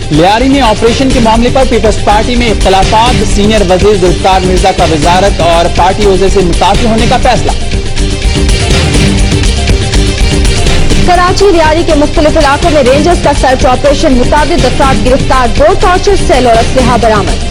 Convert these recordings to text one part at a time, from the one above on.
लियारी में ऑपरेशन के मामले पर पीपल्स पार्टी में इख्तलाफात, सीनियर वजीर जुल्फकार मिर्जा का वजारत और पार्टी ओहदे से मुताफिर होने का फैसला। कराची लियारी के मुख्तलिफ इलाकों में रेंजर्स का सर्च ऑपरेशन, मुताबिक अफराद गिरफ्तार, 2 टॉर्चर सेल और असलहा बरामद।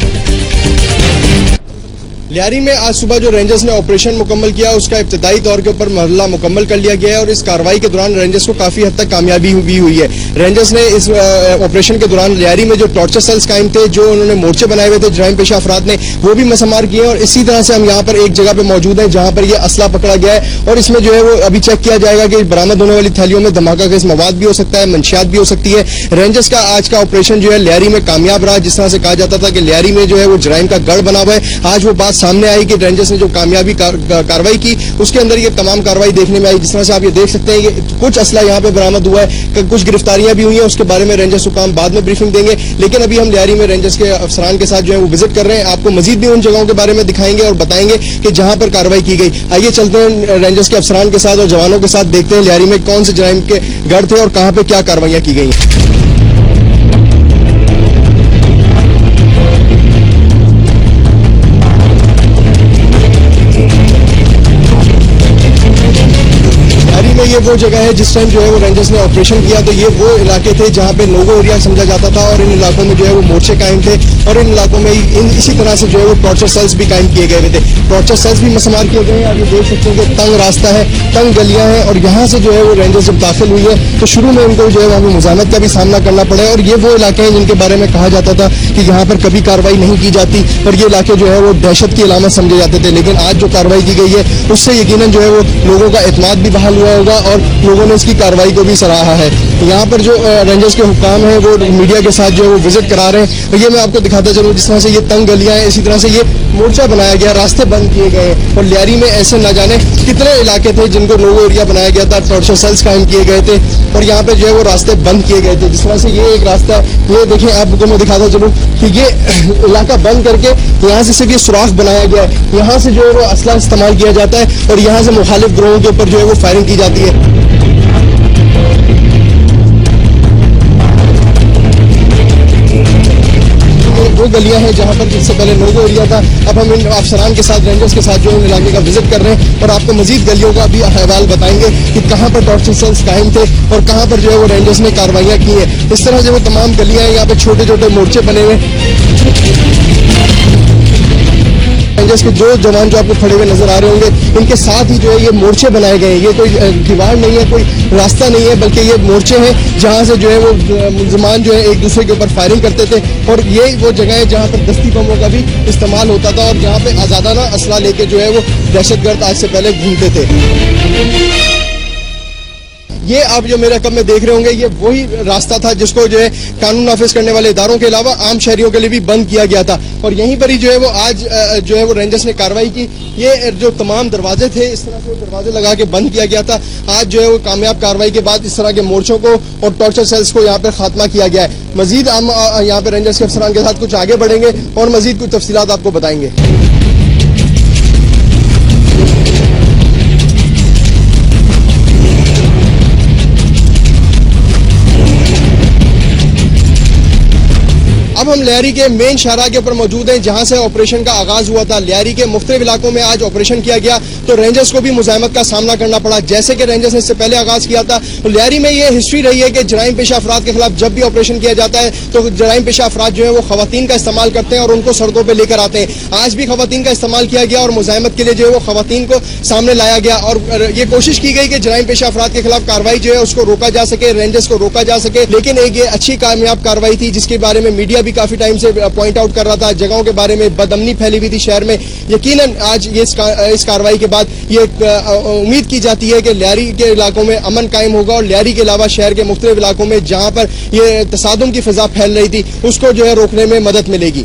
लियारी में आज सुबह जो रेंजर्स ने ऑपरेशन मुकम्मल किया उसका इब्तिदाई तौर के ऊपर मरहला मुकम्मल कर लिया गया है और इस कार्रवाई के दौरान रेंजर्स को काफी हद तक कामयाबी भी हुई है। रेंजर्स ने इस ऑपरेशन के दौरान लियारी में जो टॉर्चर सेल्स कायम थे, जो उन्होंने मोर्चे बनाए हुए थे जराइम पेशा अफराद ने, वो भी मसमार किए और इसी तरह से हम यहाँ पर एक जगह पे मौजूद हैं जहाँ पर ये असला पकड़ा गया है और इसमें जो है वो अभी चेक किया जाएगा कि बरामद होने वाली थैलियों में धमाका खेज मवाद भी हो सकता है, मंशियात भी हो सकती है। रेंजर्स का आज का ऑपरेशन जो है लियारी में कामयाब रहा। जिस तरह से कहा जाता था कि लियारी में जो है वो जराइम का गढ़ बना हुआ है, आज वो बात सामने आई कि रेंजर्स ने जो कामयाबी कार्रवाई की उसके अंदर ये तमाम कार्रवाई देखने में आई। जिस तरह से आप ये देख सकते हैं कि कुछ असला यहाँ पे बरामद हुआ है, कुछ गिरफ्तारियां भी हुई हैं, उसके बारे में रेंजर्स को काम बाद में ब्रीफिंग देंगे। लेकिन अभी हम लियारी में रेंजर्स के अफसरान के साथ जो है वो विजिट कर रहे हैं। आपको मजीद भी उन जगहों के बारे में दिखाएंगे और बताएंगे कि जहां पर कार्रवाई की गई। आइए चलते हैं रेंजर्स के अफसरान के साथ और जवानों के साथ, देखते हैं लियारी में कौन से जराइम के गढ़ थे और कहां पे क्या कार्रवाइयां की गई। ये वो जगह है जिस टाइम जो है वो रेंजर्स ने ऑपरेशन किया तो ये वो इलाके थे जहाँ पे नोगो एरिया समझा जाता था और इन इलाकों में जो है वो मोर्चे कायम थे और इन इलाकों में इसी तरह से जो है वो टॉर्चर सेल्स भी कायम किए गए थे। टॉर्चर सेल्स भी मसमार किए गए हैं। आप ये देख सकते हैं कि तंग रास्ता है, तंग गलियां हैं और यहाँ से जो है वो रेंजर्स जब दाखिल हुई है तो शुरू में उनको जो है वहाँ मुजाहमत का भी सामना करना पड़ा और ये वो इलाके हैं जिनके बारे में कहा जाता था कि यहाँ पर कभी कार्रवाई नहीं की जाती और ये इलाके जो है वो दहशत की अलामत समझे जाते थे। लेकिन आज जो कार्रवाई की गई है उससे यकीनन जो है वो लोगों का एतमाद भी बहाल हुआ होगा और लोगों ने इसकी कार्रवाई को भी सराहा है। यहाँ पर जो रेंजर्स के हुक्काम हैं वो मीडिया के साथ जो है वो विजिट करा रहे हैं और ये मैं आपको दिखाता चलूँ। जिस तरह से ये तंग गलियां हैं, इसी तरह से ये मोर्चा बनाया गया, रास्ते बंद किए गए और लियारी में ऐसे न जाने कितने इलाके थे जिनको नोगो एरिया बनाया गया था, टॉर्चर सेल्स कायम किए गए थे और यहाँ पे जो है वो रास्ते बंद किए गए थे। जिस तरह से ये एक रास्ता, ये देखिए आपको मैं दिखाता चलूँ कि ये इलाका बंद करके यहाँ से सिर्फ ये सुराख बनाया गया है। यहाँ से जो है वो असला इस्तेमाल किया जाता है और यहाँ से मुखालिफ ग्रोहों के ऊपर जो है वो फायरिंग की जाती है। वो गलियां हैं जहां पर जिससे पहले नोगो एरिया था। अब हम इन अफसरान के साथ, रेंजर्स के साथ जो इन इलाके का विजिट कर रहे हैं और आपको मजीद गलियों का भी अहवाल बताएंगे कि कहां पर टॉर्चर सेल्स कायम थे और कहां पर जो है वो रेंजर्स ने कार्रवाइयां की हैं। इस तरह से वो तमाम गलियां हैं, यहाँ पे छोटे छोटे मोर्चे बने हुए। रेंजर्स के जो जवान जो आपको खड़े हुए नजर आ रहे होंगे, इनके साथ ही जो है ये मोर्चे बनाए गए हैं। ये कोई दीवार नहीं है, कोई रास्ता नहीं है, बल्कि ये मोर्चे हैं जहां से जो है वो मुलजमान जो है एक दूसरे के ऊपर फायरिंग करते थे और ये वो जगह है जहां पर दस्ती बमों का भी इस्तेमाल होता था और जहां पे आजादाना असला लेके जो है वो दहशतगर्द आज से पहले घूमते थे। ये आप जो मेरे कब में देख रहे होंगे, ये वही रास्ता था जिसको जो है कानून नाफिज करने वाले इदारों के अलावा आम शहरियों के लिए भी बंद किया गया था और यहीं पर ही जो है वो आज जो है वो रेंजर्स ने कार्रवाई की। ये जो तमाम दरवाजे थे इस तरह से दरवाजे लगा के बंद किया गया था। आज जो है वो कामयाब कार्रवाई के बाद इस तरह के मोर्चों को और टॉर्चर सेल्स को यहाँ पे खात्मा किया गया है। मजीद हम यहाँ पे रेंजर्स के अफसरान के साथ कुछ आगे बढ़ेंगे और मजीद कुछ तफसीलात आपको बताएंगे। अब हम लियारी के मेन शाहरा के ऊपर मौजूद हैं जहां से ऑपरेशन का आगाज हुआ था। लियारी के मुख्तलिफ इलाकों में आज ऑपरेशन किया गया तो रेंजर्स को भी मुजाहमत का सामना करना पड़ा, जैसे कि रेंजर्स ने इससे पहले आगाज किया था। तो लियारी में ये हिस्ट्री रही है कि जराइम पेशा अफराद के खिलाफ जब भी ऑपरेशन किया जाता है तो जराइम पेशा अफराद जो है वो खवातीन का इस्तेमाल करते हैं और उनको सड़कों पर लेकर आते हैं। आज भी खवातीन का इस्तेमाल किया गया और मुजाहमत के लिए जो है वो खवातीन को सामने लाया गया और ये कोशिश की गई कि जराइम पेशा अफराद के खिलाफ कार्रवाई जो है उसको रोका जा सके, रेंजर्स को रोका जा सके। लेकिन एक ये अच्छी कामयाब कार्रवाई थी जिसके बारे में मीडिया भी काफी टाइम से पॉइंट आउट कर रहा था। जगहों के बारे में बदअमनी फैली हुई थी शहर में। यकीनन आज ये इस कार्रवाई के बाद ये उम्मीद की जाती है कि लियारी के इलाकों में अमन कायम होगा और लियारी के अलावा शहर के मुख्तलिफ इलाकों में जहां पर ये तसादुम की फिजा फैल रही थी उसको जो है रोकने में मदद मिलेगी।